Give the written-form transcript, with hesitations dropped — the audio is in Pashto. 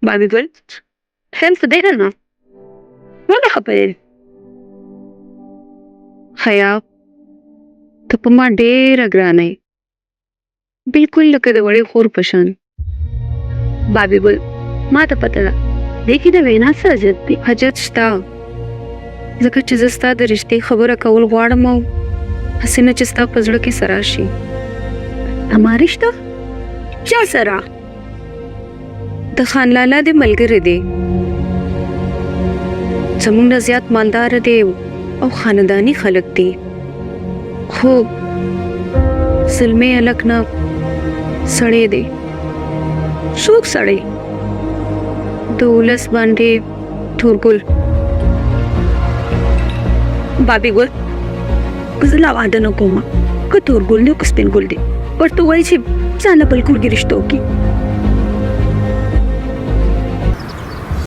بابي ګل خیال څه دی نه ولې خبرې حیا ته په ما ډېره ګرانه یې بالکل لکه د وړې خور په شان بابي ګل ما ته پته ده دې کې د وینا څه حاجت دی حاجت شته ځکه چې زه ستا د رښتې خبره کول غواړم او هسې نه چې ستا په زړه کې څه راشي اما رشته چا سره د خان لالا د ملګری دی زموږ نه زیات مالدار دی او خاندانی خلک دي خو زلمی هلک نه سړی دی څوک سړی د ولس باندې تورګل بابي ګل زه لا واده نه کوم که تورګل دی او که سپین ګل دی ورته وایي چې ځان له بل کورګي رشته وکړي